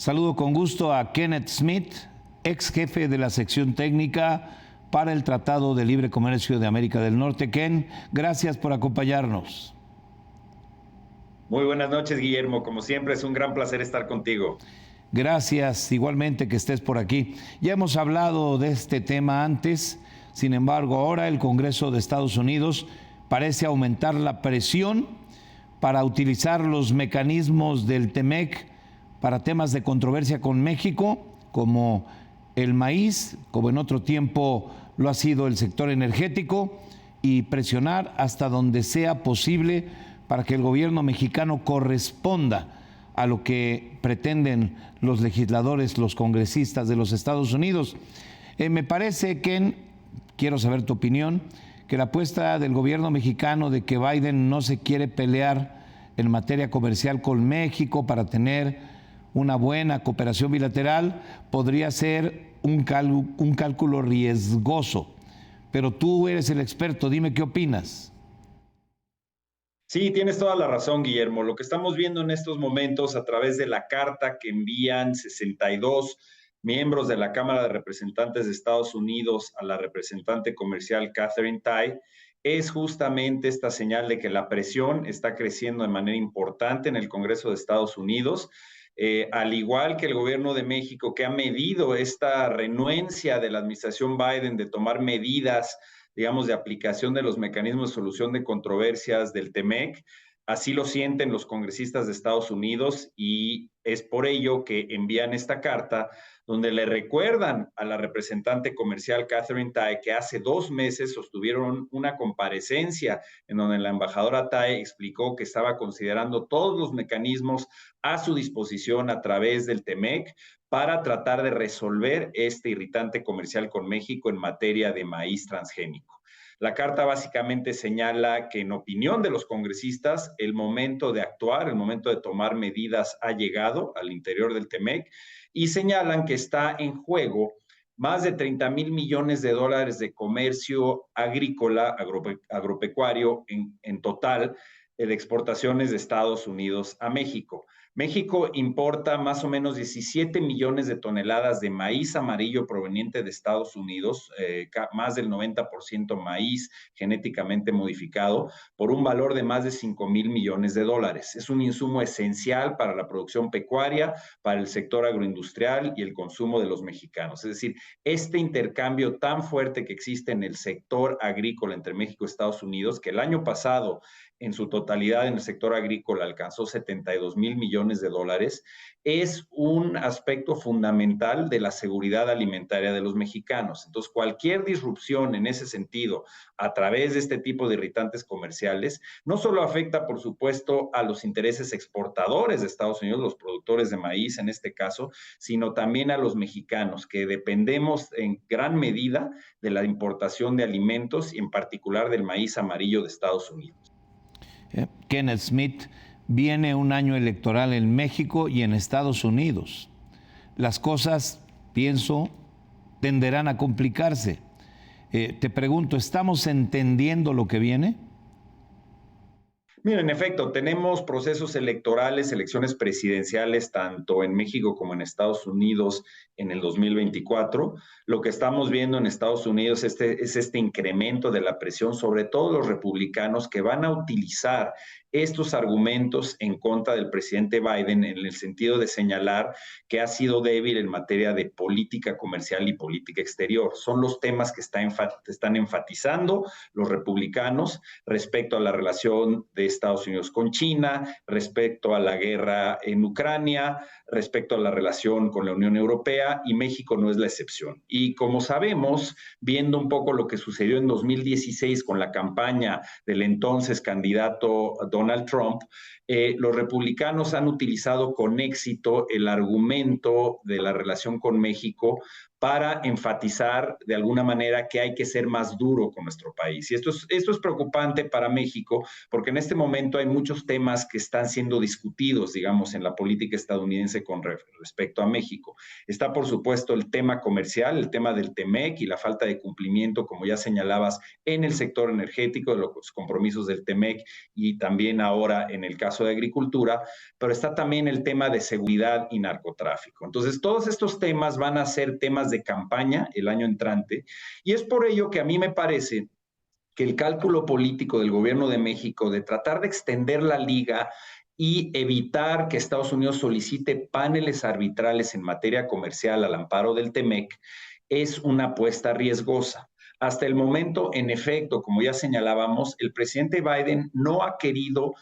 Saludo con gusto a Kenneth Smith, ex jefe de la sección técnica para el Tratado de Libre Comercio de América del Norte. Ken, gracias por acompañarnos. Muy buenas noches, Guillermo. Como siempre, es un gran placer estar contigo. Gracias, igualmente que estés por aquí. Ya hemos hablado de este tema antes, sin embargo, ahora el Congreso de Estados Unidos parece aumentar la presión para utilizar los mecanismos del TEMEC para temas de controversia con México, como el maíz, como en otro tiempo lo ha sido el sector energético, y presionar hasta donde sea posible para que el gobierno mexicano corresponda a lo que pretenden los legisladores, los congresistas de los Estados Unidos. Me parece, Ken, quiero saber tu opinión, que la apuesta del gobierno mexicano de que Biden no se quiere pelear en materia comercial con México para tener una buena cooperación bilateral podría ser un cálculo riesgoso. Pero tú eres el experto, dime qué opinas. Sí, tienes toda la razón, Guillermo. Lo que estamos viendo en estos momentos a través de la carta que envían 62 miembros de la Cámara de Representantes de Estados Unidos a la representante comercial Katherine Tai es justamente esta señal de que la presión está creciendo de manera importante en el Congreso de Estados Unidos. Al igual que el gobierno de México, que ha medido esta renuencia de la administración Biden de tomar medidas, digamos, de aplicación de los mecanismos de solución de controversias del TEMEC. Así lo sienten los congresistas de Estados Unidos y es por ello que envían esta carta donde le recuerdan a la representante comercial Katherine Tai que hace 2 meses sostuvieron una comparecencia en donde la embajadora Tai explicó que estaba considerando todos los mecanismos a su disposición a través del TEMEC para tratar de resolver este irritante comercial con México en materia de maíz transgénico. La carta básicamente señala que, en opinión de los congresistas, el momento de actuar, el momento de tomar medidas ha llegado al interior del TEMEC y señalan que está en juego más de 30,000 millones de dólares de comercio agrícola, agropecuario en total de exportaciones de Estados Unidos a México. México importa más o menos 17 millones de toneladas de maíz amarillo proveniente de Estados Unidos, más del 90% maíz genéticamente modificado, por un valor de más de 5,000 millones de dólares. Es un insumo esencial para la producción pecuaria, para el sector agroindustrial y el consumo de los mexicanos. Es decir, este intercambio tan fuerte que existe en el sector agrícola entre México y Estados Unidos, que el año pasado en su totalidad en el sector agrícola alcanzó 72,000 millones de dólares, es un aspecto fundamental de la seguridad alimentaria de los mexicanos. Entonces, cualquier disrupción en ese sentido a través de este tipo de irritantes comerciales no solo afecta, por supuesto, a los intereses exportadores de Estados Unidos, los productores de maíz en este caso, sino también a los mexicanos, que dependemos en gran medida de la importación de alimentos y en particular del maíz amarillo de Estados Unidos. Kenneth Smith, viene un año electoral en México y en Estados Unidos. Las cosas, pienso, tenderán a complicarse. Te pregunto, ¿estamos entendiendo lo que viene? Mira, en efecto, tenemos procesos electorales, elecciones presidenciales, tanto en México como en Estados Unidos en el 2024. Lo que estamos viendo en Estados Unidos es este incremento de la presión sobre todos los republicanos que van a utilizar estos argumentos en contra del presidente Biden en el sentido de señalar que ha sido débil en materia de política comercial y política exterior. Son los temas que están enfatizando los republicanos respecto a la relación de Estados Unidos con China, respecto a la guerra en Ucrania, respecto a la relación con la Unión Europea, y México no es la excepción. Y como sabemos, viendo un poco lo que sucedió en 2016 con la campaña del entonces candidato Donald Trump, los republicanos han utilizado con éxito el argumento de la relación con México para enfatizar de alguna manera que hay que ser más duro con nuestro país. Y esto es preocupante para México, porque en este momento hay muchos temas que están siendo discutidos, digamos, en la política estadounidense con respecto a México. Está, por supuesto, el tema comercial, el tema del TEMEC y la falta de cumplimiento, como ya señalabas, en el sector energético, de los compromisos del TEMEC y también ahora en el caso de agricultura, pero está también el tema de seguridad y narcotráfico. Entonces, todos estos temas van a ser temas de campaña el año entrante, y es por ello que a mí me parece que el cálculo político del gobierno de México de tratar de extender la liga y evitar que Estados Unidos solicite paneles arbitrales en materia comercial al amparo del TEMEC es una apuesta riesgosa. Hasta el momento, en efecto, como ya señalábamos, el presidente Biden no ha querido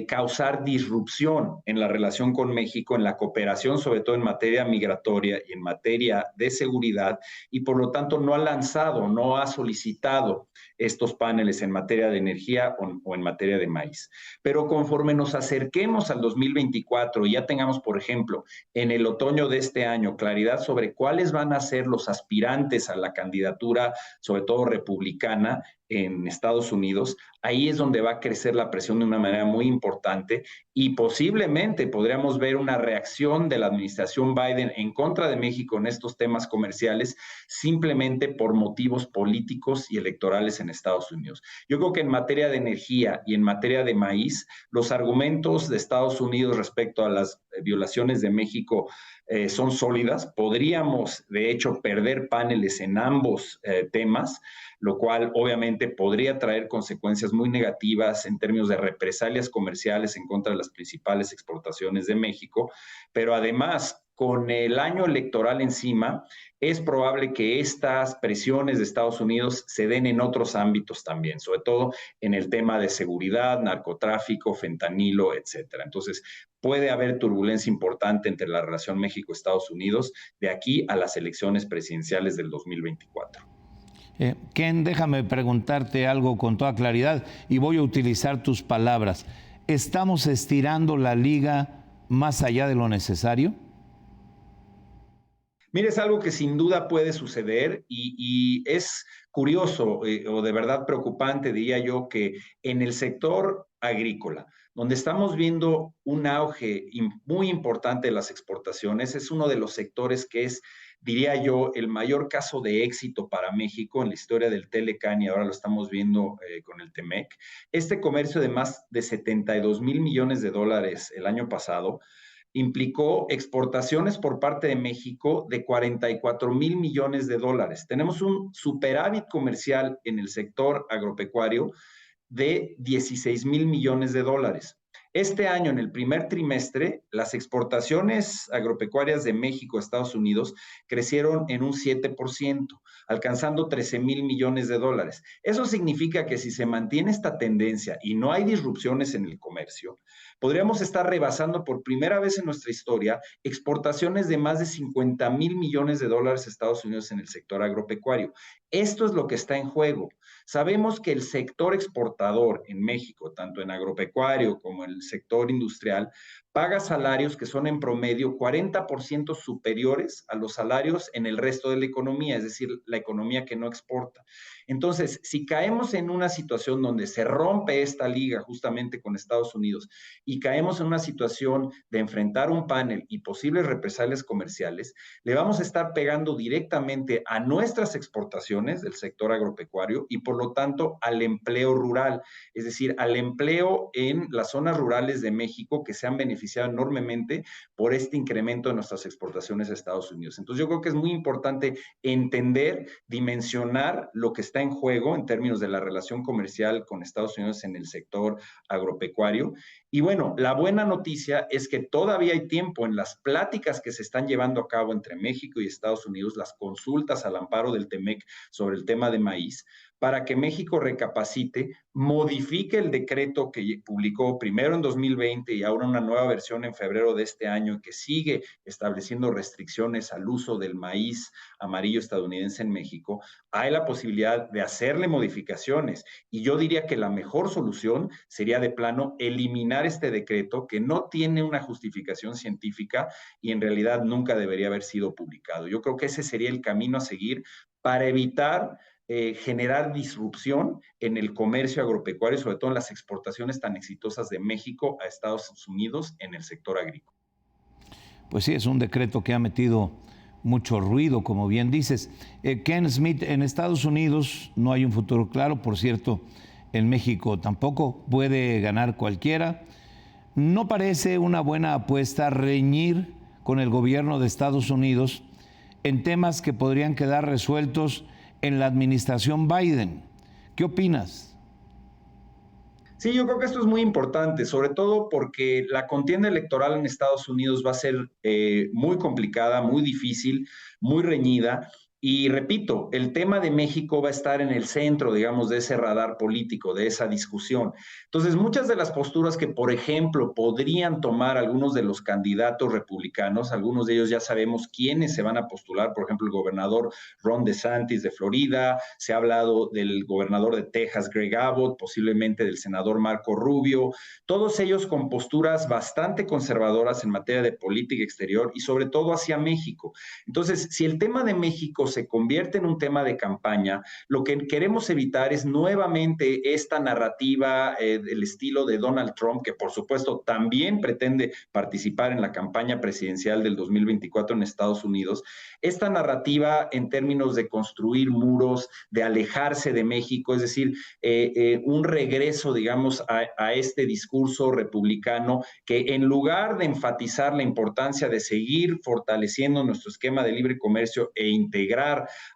causar disrupción en la relación con México, en la cooperación, sobre todo en materia migratoria y en materia de seguridad, y por lo tanto no ha lanzado, no ha solicitado estos paneles en materia de energía o en materia de maíz. Pero conforme nos acerquemos al 2024 y ya tengamos, por ejemplo, en el otoño de este año, claridad sobre cuáles van a ser los aspirantes a la candidatura, sobre todo republicana, en Estados Unidos, ahí es donde va a crecer la presión de una manera muy importante y posiblemente podríamos ver una reacción de la administración Biden en contra de México en estos temas comerciales simplemente por motivos políticos y electorales en Estados Unidos. Yo creo que en materia de energía y en materia de maíz, los argumentos de Estados Unidos respecto a las violaciones de México son sólidas. Podríamos, de hecho, perder paneles en ambos temas, lo cual obviamente podría traer consecuencias muy negativas en términos de represalias comerciales en contra de las principales exportaciones de México, pero además, con el año electoral encima, es probable que estas presiones de Estados Unidos se den en otros ámbitos también, sobre todo en el tema de seguridad, narcotráfico, fentanilo, etcétera. Entonces, puede haber turbulencia importante entre la relación México-Estados Unidos de aquí a las elecciones presidenciales del 2024. Ken, déjame preguntarte algo con toda claridad y voy a utilizar tus palabras. ¿Estamos estirando la liga más allá de lo necesario? Mire, es algo que sin duda puede suceder y es curioso o de verdad preocupante, diría yo, que en el sector agrícola, donde estamos viendo un auge muy importante de las exportaciones, es uno de los sectores que es, diría yo, el mayor caso de éxito para México en la historia del Telecan y ahora lo estamos viendo con el TEMEC. Este comercio de más de 72 mil millones de dólares el año pasado implicó exportaciones por parte de México de 44 mil millones de dólares. Tenemos un superávit comercial en el sector agropecuario de 16 mil millones de dólares. Este año, en el primer trimestre, las exportaciones agropecuarias de México a Estados Unidos crecieron en un 7%, alcanzando 13 mil millones de dólares. Eso significa que si se mantiene esta tendencia y no hay disrupciones en el comercio, podríamos estar rebasando por primera vez en nuestra historia exportaciones de más de 50 mil millones de dólares a Estados Unidos en el sector agropecuario. Esto es lo que está en juego. Sabemos que el sector exportador en México, tanto en agropecuario como en el sector industrial, paga salarios que son en promedio 40% superiores a los salarios en el resto de la economía, es decir, la economía que no exporta. Entonces, si caemos en una situación donde se rompe esta liga justamente con Estados Unidos y caemos en una situación de enfrentar un panel y posibles represalias comerciales, le vamos a estar pegando directamente a nuestras exportaciones del sector agropecuario y por lo tanto al empleo rural, es decir, al empleo en las zonas rurales de México que se han beneficiado enormemente por este incremento de nuestras exportaciones a Estados Unidos. Entonces yo creo que es muy importante entender, dimensionar lo que está en juego en términos de la relación comercial con Estados Unidos en el sector agropecuario. Y bueno, la buena noticia es que todavía hay tiempo en las pláticas que se están llevando a cabo entre México y Estados Unidos, las consultas al amparo del TEMEC sobre el tema de maíz, para que México recapacite, modifique el decreto que publicó primero en 2020 y ahora una nueva versión en febrero de este año que sigue estableciendo restricciones al uso del maíz amarillo estadounidense en México. Hay la posibilidad de hacerle modificaciones y yo diría que la mejor solución sería de plano eliminar este decreto que no tiene una justificación científica y en realidad nunca debería haber sido publicado. Yo creo que ese sería el camino a seguir para evitar generar disrupción en el comercio agropecuario, sobre todo en las exportaciones tan exitosas de México a Estados Unidos en el sector agrícola. Pues sí, es un decreto que ha metido mucho ruido, como bien dices. Ken Smith, en Estados Unidos no hay un futuro claro, por cierto, en México tampoco, puede ganar cualquiera. ¿No parece una buena apuesta reñir con el gobierno de Estados Unidos en temas que podrían quedar resueltos en la administración Biden? ¿Qué opinas? Sí, yo creo que esto es muy importante, sobre todo porque la contienda electoral en Estados Unidos va a ser muy complicada, muy difícil, muy reñida. Y repito, el tema de México va a estar en el centro, digamos, de ese radar político, de esa discusión. Entonces, muchas de las posturas que, por ejemplo, podrían tomar algunos de los candidatos republicanos, algunos de ellos ya sabemos quiénes se van a postular, por ejemplo, el gobernador Ron DeSantis de Florida, se ha hablado del gobernador de Texas, Greg Abbott, posiblemente del senador Marco Rubio, todos ellos con posturas bastante conservadoras en materia de política exterior y sobre todo hacia México. Entonces, si el tema de México se convierte en un tema de campaña, lo que queremos evitar es nuevamente esta narrativa del estilo de Donald Trump, que por supuesto también pretende participar en la campaña presidencial del 2024 en Estados Unidos, esta narrativa en términos de construir muros, de alejarse de México, es decir, un regreso, digamos, a este discurso republicano que en lugar de enfatizar la importancia de seguir fortaleciendo nuestro esquema de libre comercio e integrar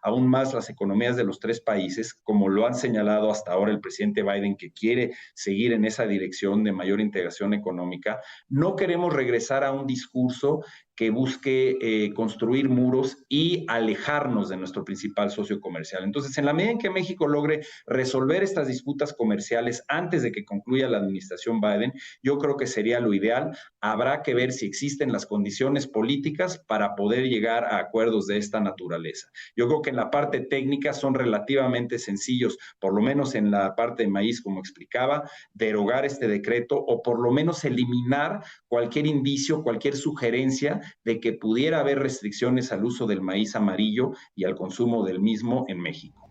aún más las economías de los tres países, como lo han señalado hasta ahora el presidente Biden, que quiere seguir en esa dirección de mayor integración económica, no queremos regresar a un discurso que busque construir muros y alejarnos de nuestro principal socio comercial. Entonces, en la medida en que México logre resolver estas disputas comerciales antes de que concluya la administración Biden, yo creo que sería lo ideal. Habrá que ver si existen las condiciones políticas para poder llegar a acuerdos de esta naturaleza. Yo creo que en la parte técnica son relativamente sencillos, por lo menos en la parte de maíz, como explicaba, derogar este decreto o por lo menos eliminar cualquier indicio, cualquier sugerencia de que pudiera haber restricciones al uso del maíz amarillo y al consumo del mismo en México.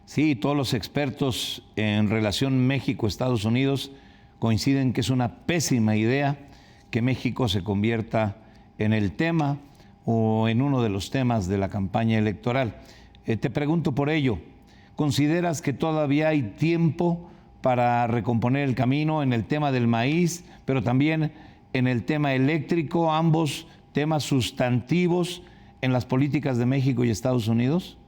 Sí, todos los expertos en relación México-Estados Unidos coinciden que es una pésima idea que México se convierta en el tema o en uno de los temas de la campaña electoral. Te pregunto por ello, ¿consideras que todavía hay tiempo para recomponer el camino en el tema del maíz, pero también en el tema eléctrico, ambos temas sustantivos en las políticas de México y Estados Unidos?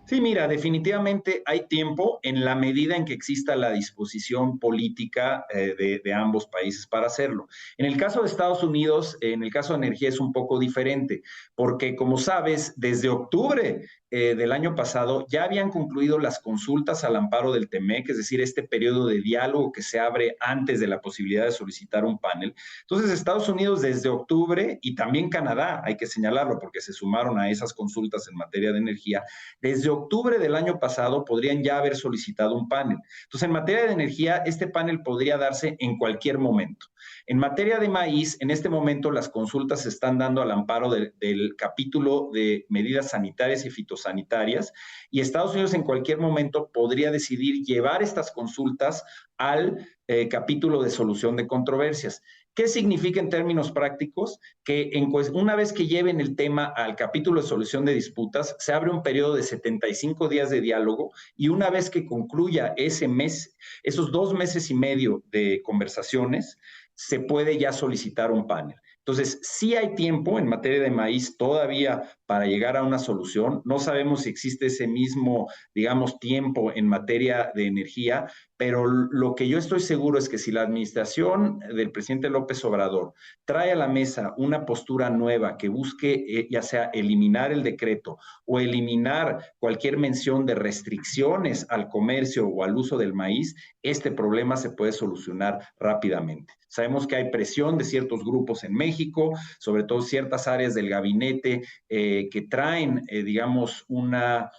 Sí, mira, definitivamente hay tiempo en la medida en que exista la disposición política de ambos países para hacerlo. En el caso de Estados Unidos, en el caso de energía es un poco diferente, porque como sabes, desde octubre del año pasado ya habían concluido las consultas al amparo del TEMEC, es decir, este periodo de diálogo que se abre antes de la posibilidad de solicitar un panel. Entonces, Estados Unidos desde octubre y también Canadá, hay que señalarlo porque se sumaron a esas consultas en materia de energía, desde octubre del año pasado podrían ya haber solicitado un panel. Entonces, en materia de energía, este panel podría darse en cualquier momento. En materia de maíz, en este momento las consultas se están dando al amparo del capítulo de medidas sanitarias y fitosanitarias y Estados Unidos en cualquier momento podría decidir llevar estas consultas al capítulo de solución de controversias. ¿Qué significa en términos prácticos? Que una vez que lleven el tema al capítulo de solución de disputas, se abre un periodo de 75 días de diálogo y una vez que concluya ese mes, esos 2 meses y medio de conversaciones, se puede ya solicitar un panel. Entonces, sí hay tiempo en materia de maíz todavía para llegar a una solución. No sabemos si existe ese mismo, digamos, tiempo en materia de energía, pero lo que yo estoy seguro es que si la administración del presidente López Obrador trae a la mesa una postura nueva que busque ya sea eliminar el decreto o eliminar cualquier mención de restricciones al comercio o al uso del maíz, este problema se puede solucionar rápidamente. Sabemos que hay presión de ciertos grupos en México, sobre todo ciertas áreas del gabinete que traen, digamos, una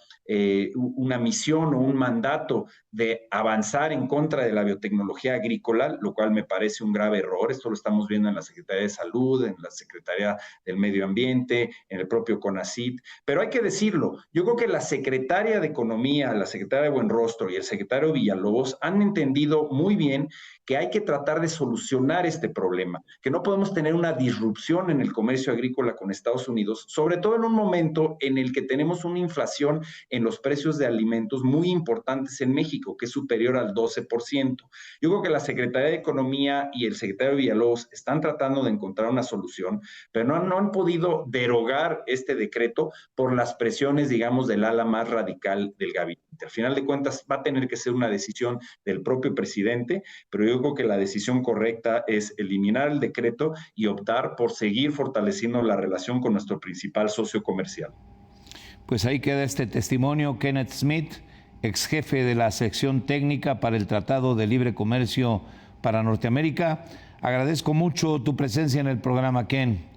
misión o un mandato de avanzar en contra de la biotecnología agrícola, lo cual me parece un grave error. Esto lo estamos viendo en la Secretaría de Salud, en la Secretaría del Medio Ambiente, en el propio CONACYT. Pero hay que decirlo, yo creo que la Secretaria de Economía, la Secretaria Buenrostro y el Secretario Villalobos han entendido muy bien que hay que tratar de solucionar este problema, que no podemos tener una disrupción en el comercio agrícola con Estados Unidos, sobre todo en un momento en el que tenemos una inflación en los precios de alimentos muy importantes en México, que es superior al 12%. Yo creo que la Secretaría de Economía y el secretario Villalobos están tratando de encontrar una solución, pero no han podido derogar este decreto por las presiones, digamos, del ala más radical del gabinete. Al final de cuentas va a tener que ser una decisión del propio presidente, pero yo creo que la decisión correcta es eliminar el decreto y optar por seguir fortaleciendo la relación con nuestro principal socio comercial. Pues ahí queda este testimonio. Kenneth Smith, ex jefe de la sección técnica para el Tratado de Libre Comercio para Norteamérica. Agradezco mucho tu presencia en el programa, Ken.